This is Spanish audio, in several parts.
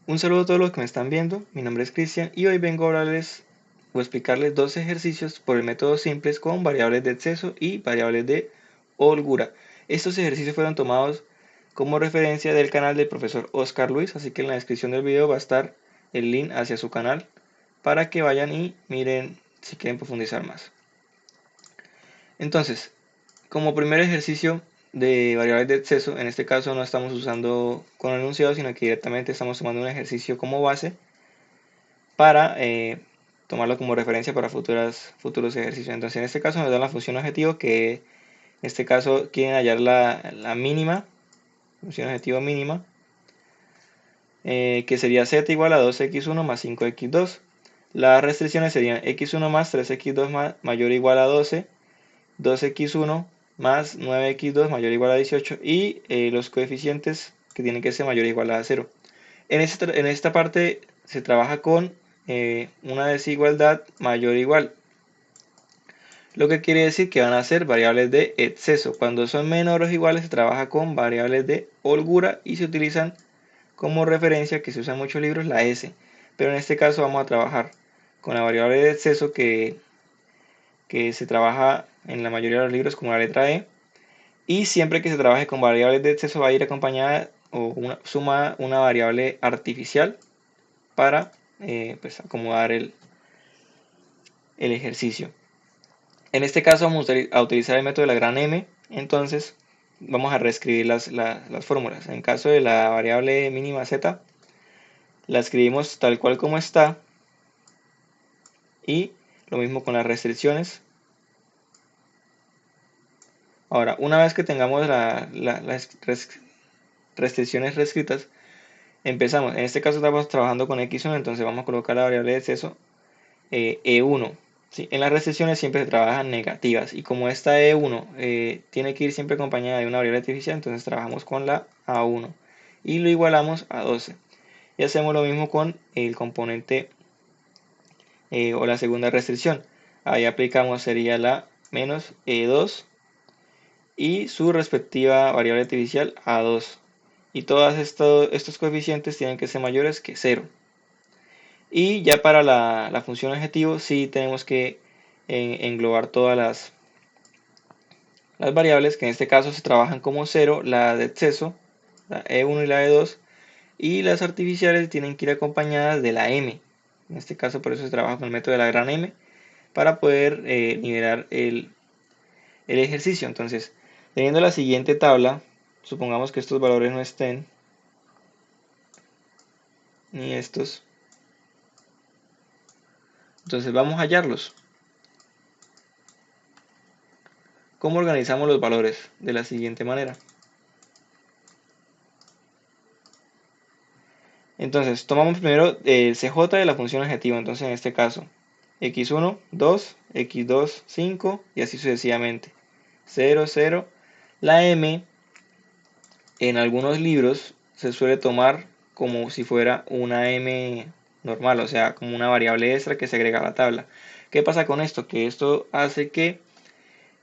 Un saludo a todos los que me están viendo, mi nombre es Cristian y hoy vengo a hablarles o explicarles dos ejercicios por el método simples con variables de exceso y variables de holgura. Estos ejercicios fueron tomados como referencia del canal del profesor Oscar Luis, así que en la descripción del video va a estar el link hacia su canal para que vayan y miren si quieren profundizar más. Entonces, como primer ejercicio de variables de exceso, en este caso no estamos usando con enunciado, sino que directamente estamos tomando un ejercicio como base para tomarlo como referencia para futuros ejercicios. Entonces, en este caso nos da la función objetivo, que en este caso quieren hallar la mínima, función objetivo mínima, que sería z igual a 2x1 más 5x2. Las restricciones serían x1 más 3x2 mayor o igual a 12, 2x1 más 9x2 mayor o igual a 18 y los coeficientes que tienen que ser mayor o igual a 0. En esta parte se trabaja con una desigualdad mayor o igual, lo que quiere decir que van a ser variables de exceso. Cuando son menores o iguales se trabaja con variables de holgura y se utilizan como referencia, que se usa en muchos libros, la S. Pero en este caso vamos a trabajar con la variable de exceso que se trabaja en la mayoría de los libros como la letra E. Y siempre que se trabaje con variables de exceso va a ir acompañada o sumada una variable artificial para pues acomodar el ejercicio. En este caso vamos a utilizar el método de la gran M, entonces vamos a reescribir las fórmulas. En caso de la variable mínima z, la escribimos tal cual como está y lo mismo con las restricciones. Ahora, una vez que tengamos las restricciones reescritas, empezamos. En este caso estamos trabajando con x1, entonces vamos a colocar la variable de exceso E1. ¿Sí? En las restricciones siempre se trabajan negativas y como esta E1 tiene que ir siempre acompañada de una variable artificial, entonces trabajamos con la A1 y lo igualamos a 12. Y hacemos lo mismo con el componente o la segunda restricción. Ahí aplicamos sería la menos E2 y su respectiva variable artificial A2. Y todos estos coeficientes tienen que ser mayores que 0. Y ya para la función objetivo sí tenemos que englobar todas las variables, que en este caso se trabajan como 0, la de exceso, la E1 y la E2, y las artificiales tienen que ir acompañadas de la M. En este caso por eso se trabaja con el método de la gran M, para poder nivelar el ejercicio. Entonces, teniendo la siguiente tabla, supongamos que estos valores no estén, ni estos, entonces vamos a hallarlos. ¿Cómo organizamos los valores? De la siguiente manera. Entonces, tomamos primero el CJ de la función objetivo. Entonces, en este caso, x1, 2, x2, 5 y así sucesivamente. 0, 0. La m en algunos libros se suele tomar como si fuera una m normal, o sea, como una variable extra que se agrega a la tabla. ¿Qué pasa con esto? Que esto hace que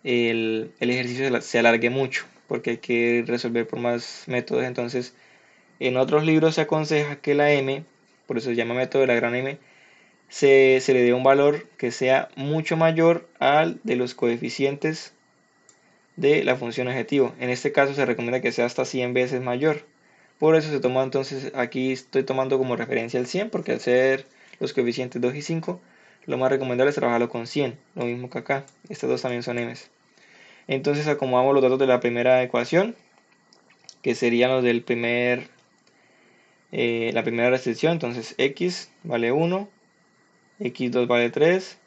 el ejercicio se alargue mucho, porque hay que resolver por más métodos. Entonces, en otros libros se aconseja que la m, por eso se llama método de la gran m, se le dé un valor que sea mucho mayor al de los coeficientes de la función objetivo. En este caso se recomienda que sea hasta 100 veces mayor. Por eso se toma, entonces aquí estoy tomando como referencia el 100, porque al ser los coeficientes 2 y 5, lo más recomendable es trabajarlo con 100, lo mismo que acá. Estas dos también son m's. Entonces acomodamos los datos de la primera ecuación, que serían los del la primera restricción. Entonces x vale 1, x2 vale 3,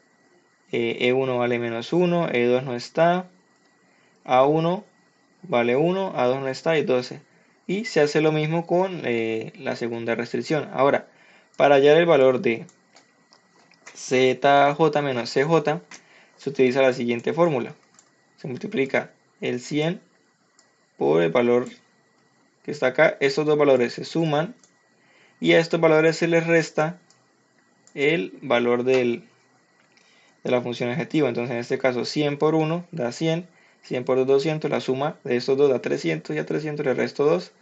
e1 vale menos 1, e2 no está, a1 vale 1, a2 no está y 12. Y se hace lo mismo con la segunda restricción. Ahora, para hallar el valor de zj menos cj, se utiliza la siguiente fórmula. Se multiplica el 100 por el valor que está acá. Estos dos valores se suman y a estos valores se les resta el valor de la función objetivo. Entonces, en este caso, 100 por 1 da 100, 100 por 2, 200, la suma de estos dos da 300 y a 300 le resto 2,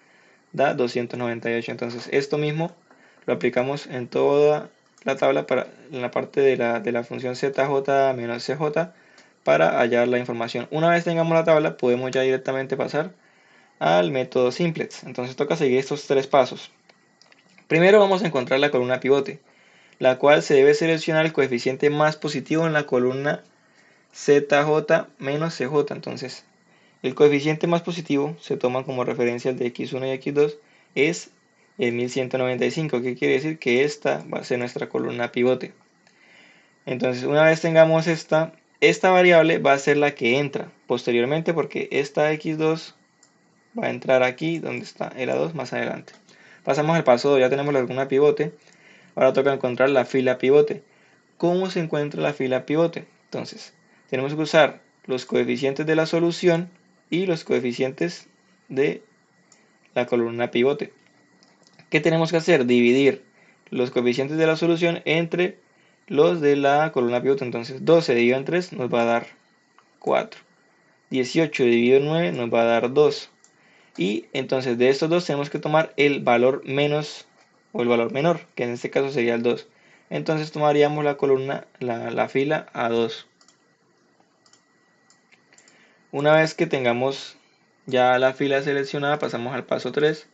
da 298. Entonces, esto mismo lo aplicamos en toda la tabla en la parte de la función zj menos cj para hallar la información. Una vez tengamos la tabla, podemos ya directamente pasar al método simplex. Entonces toca seguir estos tres pasos. Primero vamos a encontrar la columna pivote, la cual se debe seleccionar el coeficiente más positivo en la columna zj menos cj. Entonces el coeficiente más positivo se toma como referencia el de x1 y x2, es el 1195, que quiere decir que esta va a ser nuestra columna pivote. Entonces una vez tengamos esta variable va a ser la que entra posteriormente, porque esta x2 va a entrar aquí donde está el A2 más adelante. Pasamos al paso 2, ya tenemos la columna pivote. Ahora toca encontrar la fila pivote. ¿Cómo se encuentra la fila pivote? Entonces, tenemos que usar los coeficientes de la solución y los coeficientes de la columna pivote. ¿Qué tenemos que hacer? Dividir los coeficientes de la solución entre los de la columna pivote. Entonces, 12 dividido en 3 nos va a dar 4. 18 dividido en 9 nos va a dar 2. Y entonces de estos dos tenemos que tomar el valor menos o el valor menor, que en este caso sería el 2. Entonces tomaríamos la columna, la fila A2. Una vez que tengamos ya la fila seleccionada, pasamos al paso 3,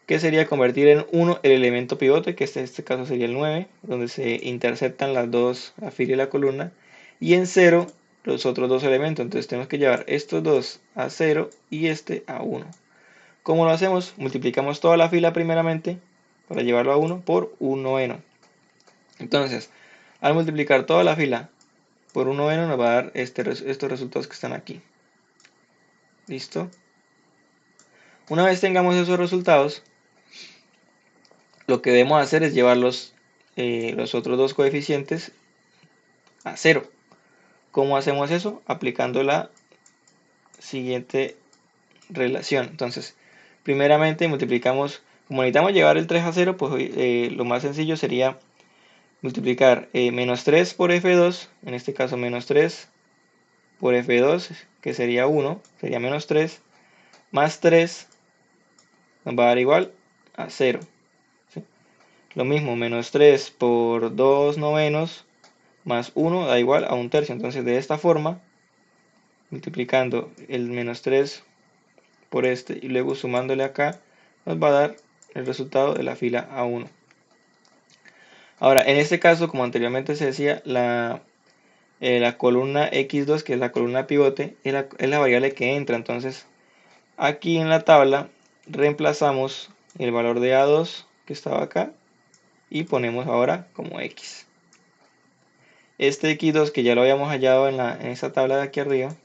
que sería convertir en 1 el elemento pivote, que en este caso sería el 9, donde se interceptan las dos, la fila y la columna, y en 0 los otros dos elementos. Entonces tenemos que llevar estos dos a 0 y este a 1. ¿Cómo lo hacemos? Multiplicamos toda la fila primeramente para llevarlo a 1 por 1 noveno. Entonces, al multiplicar toda la fila por 1 noveno nos va a dar estos resultados que están aquí. ¿Listo? Una vez tengamos esos resultados, lo que debemos hacer es llevar los otros dos coeficientes a 0. ¿Cómo hacemos eso? Aplicando la siguiente relación. Entonces, primeramente multiplicamos, como necesitamos llevar el 3 a 0, pues lo más sencillo sería multiplicar menos 3 por f2, en este caso menos 3 por f2, que sería 1, sería menos 3, más 3 nos va a dar igual a 0. ¿Sí? Lo mismo, menos 3 por 2 novenos más 1 da igual a 1/3. Entonces de esta forma, multiplicando el menos 3 por este y luego sumándole acá, nos va a dar el resultado de la fila A1. Ahora, en este caso, como anteriormente se decía, la columna x2, que es la columna pivote, es la variable que entra. Entonces, aquí en la tabla reemplazamos el valor de A2 que estaba acá y ponemos ahora como x. Este x2 que ya lo habíamos hallado en esta tabla de aquí arriba,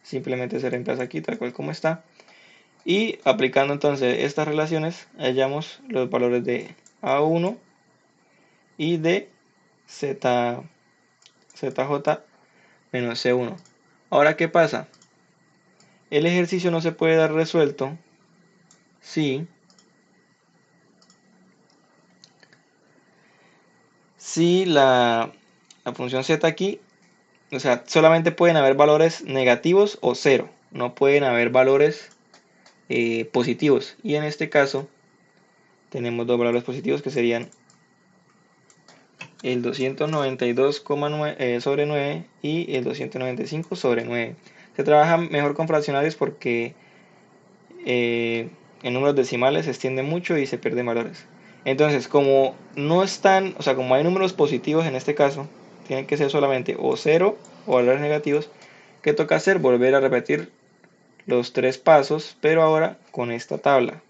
simplemente se reemplaza aquí tal cual como está. Y aplicando entonces estas relaciones, hallamos los valores de A1 y de zj menos c1. Ahora, ¿qué pasa? El ejercicio no se puede dar resuelto si la función z aquí, o sea, solamente pueden haber valores negativos o 0, no pueden haber valores positivos. Y en este caso tenemos dos valores positivos que serían el 292,9 sobre 9 y el 295 sobre 9. Se trabaja mejor con fraccionarios porque en números decimales se extiende mucho y se pierden valores. Entonces, como no están, o sea, como hay números positivos en este caso, tienen que ser solamente o 0 o valores negativos. ¿Qué toca hacer? Volver a repetir los tres pasos, pero ahora con esta tabla.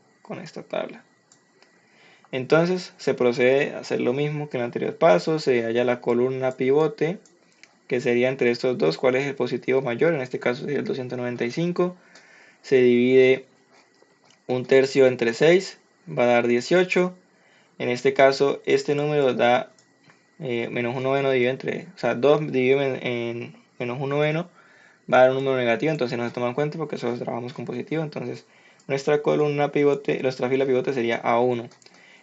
Entonces se procede a hacer lo mismo que en el anterior paso. Se halla la columna pivote, que sería entre estos dos, cuál es el positivo mayor. En este caso sería el 295. Se divide 1/3 entre 6, va a dar 18. En este caso, este número da menos 1 noveno dividido entre, o sea, 2 dividido en menos 1 noveno va a dar un número negativo, entonces no se toma en cuenta porque solo trabajamos con positivo. Entonces nuestra columna pivote, nuestra fila pivote sería A1.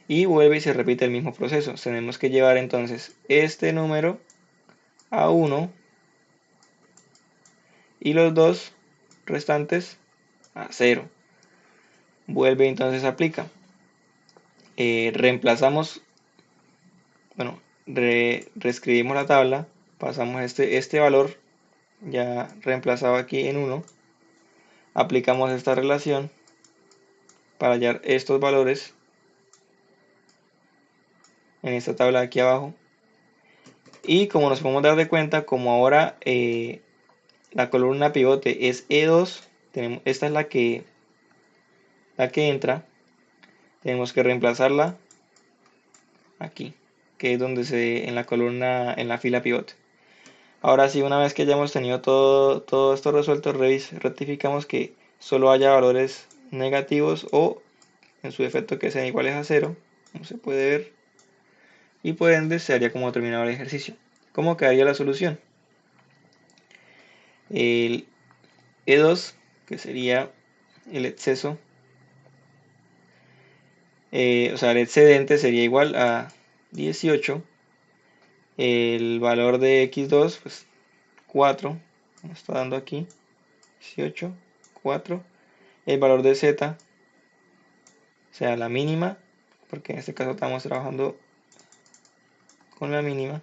Y vuelve y se repite el mismo proceso. Tenemos que llevar entonces este número a 1 y los dos restantes a 0. Vuelve entonces aplica. reemplazamos, bueno, reescribimos la tabla, pasamos este valor ya reemplazado aquí en 1, aplicamos esta relación para hallar estos valores en esta tabla de aquí abajo. Y como nos podemos dar de cuenta, como ahora la columna pivote es E2, esta es la que entra, tenemos que reemplazarla aquí, que es donde en la columna, en la fila pivote. Ahora sí, una vez que hayamos tenido todo esto resuelto, rectificamos que solo haya valores negativos o en su defecto que sean iguales a 0, como se puede ver, y por ende se haría como terminado el ejercicio. ¿Cómo quedaría la solución? El E2, que sería el exceso, o sea, el excedente sería igual a 18. El valor de x2, pues 4, nos está dando aquí 18, 4. El valor de z, o sea, la mínima, porque en este caso estamos trabajando con la mínima,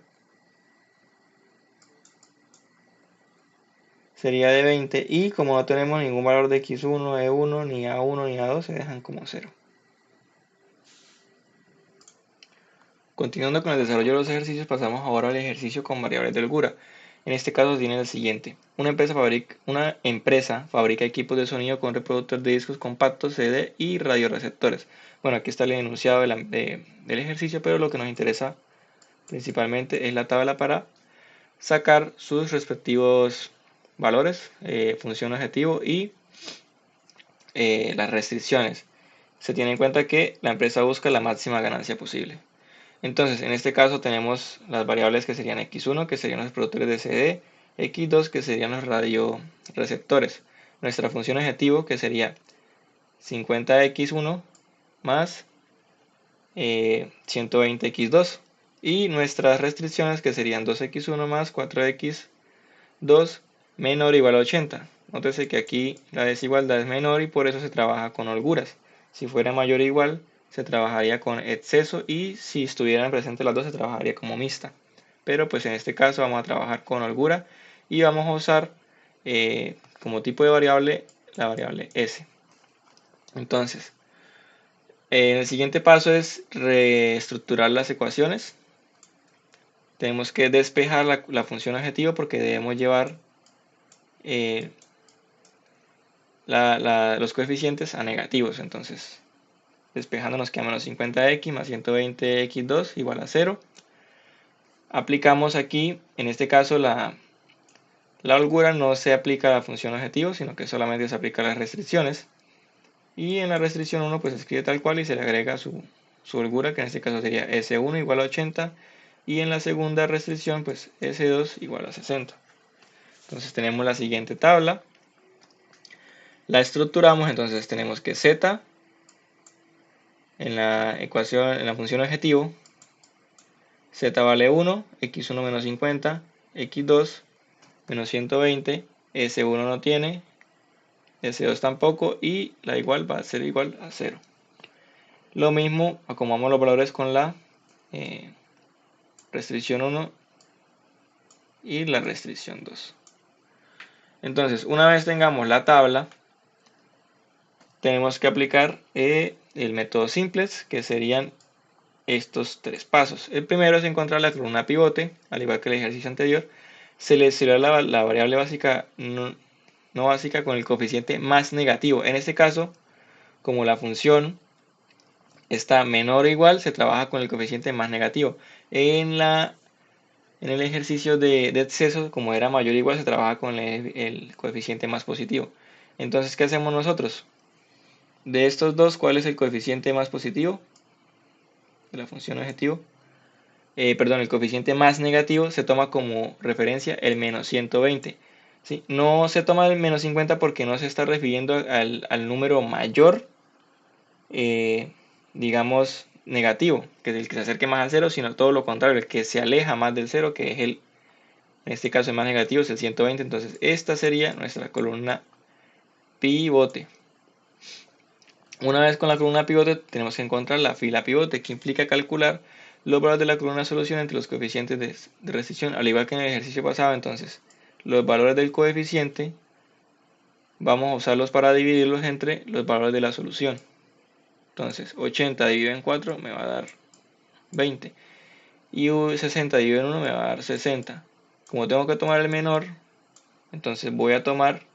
sería de 20. Y como no tenemos ningún valor de x1, e1, ni a1, ni a2, se dejan como 0. Continuando con el desarrollo de los ejercicios, pasamos ahora al ejercicio con variables de holgura. En este caso tiene el siguiente. Una empresa fabrica equipos de sonido con reproductor de discos compactos, CD y radioreceptores. Bueno, aquí está el enunciado del ejercicio, pero lo que nos interesa principalmente es la tabla para sacar sus respectivos valores, función objetivo y las restricciones. Se tiene en cuenta que la empresa busca la máxima ganancia posible. Entonces, en este caso tenemos las variables que serían x1, que serían los productores de CD, x2, que serían los radioreceptores. Nuestra función objetivo, que sería 50x1 más 120x2. Y nuestras restricciones, que serían 2x1 más 4x2 menor o igual a 80. Nótese que aquí la desigualdad es menor y por eso se trabaja con holguras. Si fuera mayor o igual, se trabajaría con exceso, y si estuvieran presentes las dos se trabajaría como mixta. Pero pues en este caso vamos a trabajar con holgura y vamos a usar como tipo de variable la variable s. Entonces, el siguiente paso es reestructurar las ecuaciones. Tenemos que despejar la función objetivo porque debemos llevar eh, los coeficientes a negativos. Entonces, despejando nos queda menos 50x más 120x2 igual a 0. Aplicamos aquí, en este caso, la holgura no se aplica a la función objetivo, sino que solamente se aplica a las restricciones. Y en la restricción 1 pues se escribe tal cual y se le agrega su holgura, que en este caso sería S1 igual a 80. Y en la segunda restricción pues S2 igual a 60. Entonces tenemos la siguiente tabla. La estructuramos, entonces tenemos que Z en la ecuación, en la función objetivo, Z vale 1, x1 menos 50, x2 menos 120, S1 no tiene, S2 tampoco, y la igual va a ser igual a 0. Lo mismo, acomodamos los valores con la restricción 1 y la restricción 2. Entonces, una vez tengamos la tabla, tenemos que aplicar el método simplex, que serían estos tres pasos. El primero es encontrar la columna pivote, al igual que el ejercicio anterior. Seleccionar la variable básica no básica con el coeficiente más negativo. En este caso, como la función está menor o igual, se trabaja con el coeficiente más negativo. En el ejercicio de exceso, como era mayor o igual, se trabaja con el coeficiente más positivo. Entonces, ¿qué hacemos nosotros? De estos dos, ¿cuál es el coeficiente más positivo de la función objetivo? El coeficiente más negativo se toma como referencia el menos 120. ¿Sí? No se toma el menos 50 porque no se está refiriendo al número mayor, digamos, negativo, que es el que se acerque más al cero, sino todo lo contrario, el que se aleja más del cero, que es en este caso el más negativo, es el 120. Entonces esta sería nuestra columna pivote. Una vez con la columna pivote, tenemos que encontrar la fila pivote, que implica calcular los valores de la columna de solución entre los coeficientes de restricción, al igual que en el ejercicio pasado. Entonces, los valores del coeficiente vamos a usarlos para dividirlos entre los valores de la solución. Entonces, 80 dividido en 4 me va a dar 20. Y 60 dividido en 1 me va a dar 60. Como tengo que tomar el menor, entonces voy a tomar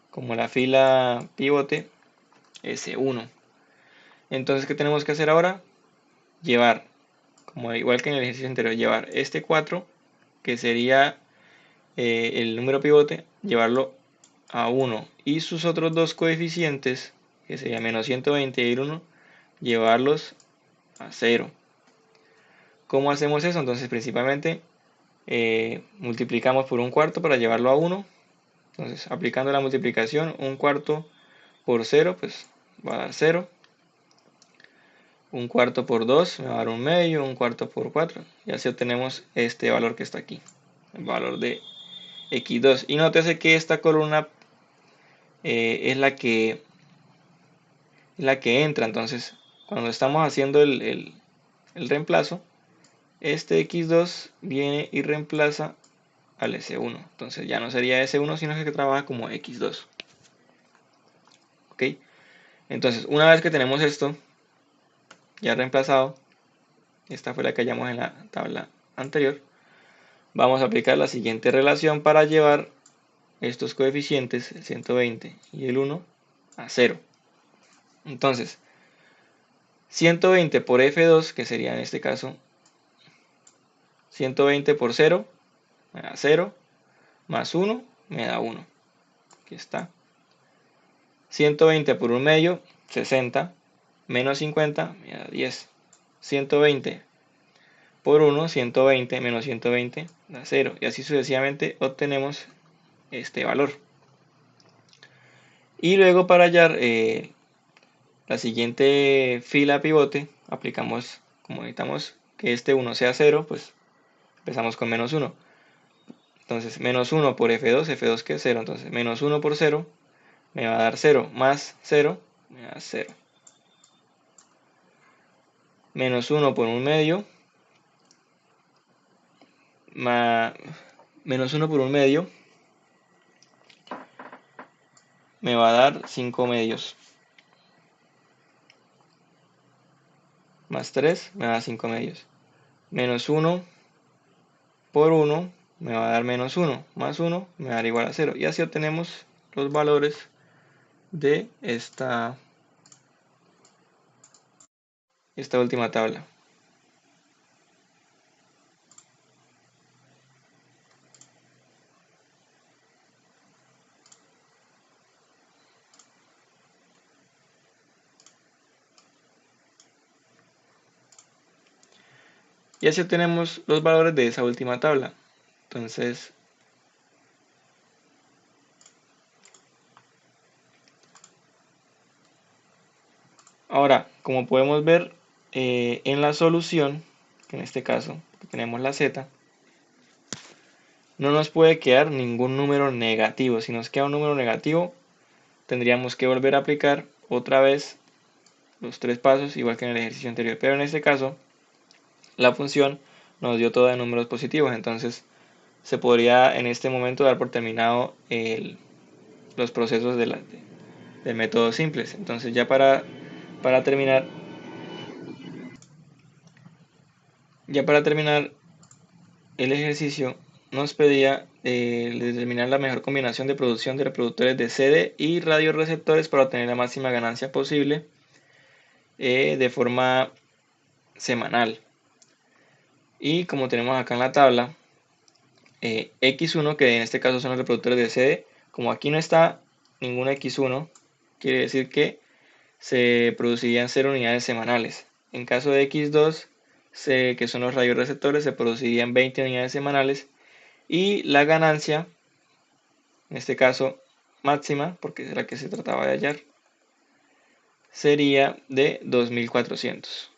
como la fila pivote S1. Entonces, ¿qué tenemos que hacer ahora? Llevar, como igual que en el ejercicio anterior, llevar este 4, que sería el número pivote, llevarlo a 1. Y sus otros dos coeficientes, que sería menos 120 y 1, llevarlos a 0. ¿Cómo hacemos eso? Entonces, principalmente, multiplicamos por un cuarto para llevarlo a 1. Entonces, aplicando la multiplicación, un cuarto por 0, pues va a dar 0. Un cuarto por 2 me va a dar un medio, un cuarto por 4. Y así obtenemos este valor que está aquí, el valor de x2. Y nótese que esta columna es la que entra. Entonces, cuando estamos haciendo el reemplazo, este x2 viene y reemplaza al S1. Entonces ya no sería S1, sino que trabaja como X2. ¿Ok? Entonces, una vez que tenemos esto ya reemplazado, esta fue la que hallamos en la tabla anterior, vamos a aplicar la siguiente relación para llevar estos coeficientes, el 120 y el 1, a 0. Entonces, 120 por F2, que sería en este caso 120 por 0, me da 0, más 1, me da 1. Aquí está. 120 por 1 medio, 60, menos 50, me da 10. 120 por 1, 120 menos 120, da 0. Y así sucesivamente obtenemos este valor. Y luego para hallar la siguiente fila pivote, aplicamos, como necesitamos que este 1 sea 0, pues empezamos con menos 1. Entonces, menos 1 por F2, F2 que es 0, entonces menos 1 por 0 me va a dar 0, más 0 me da 0. Menos 1 por 1 medio, menos 1 por 1 medio me va a dar 5 medios. Más 3 me da 5 medios. Menos 1 por 1 me va a dar menos 1. Más 1 me va a dar igual a 0. Y así obtenemos los valores de esta última tabla. Y así obtenemos los valores de esa última tabla. Entonces, ahora, como podemos ver en la solución, que en este caso tenemos la z, no nos puede quedar ningún número negativo. Si nos queda un número negativo, tendríamos que volver a aplicar otra vez los tres pasos, igual que en el ejercicio anterior. Pero en este caso, la función nos dio todo de números positivos. Entonces, se podría en este momento dar por terminado los procesos del método simples. Entonces, ya para terminar, el ejercicio nos pedía determinar la mejor combinación de producción de reproductores de CD y radioreceptores para obtener la máxima ganancia posible de forma semanal. Y como tenemos acá en la tabla, X1, que en este caso son los reproductores de CD, como aquí no está ningún X1, quiere decir que se producirían 0 unidades semanales. En caso de X2, que son los radioreceptores, se producirían 20 unidades semanales. Y la ganancia, en este caso máxima, porque es la que se trataba de hallar, sería de 2400.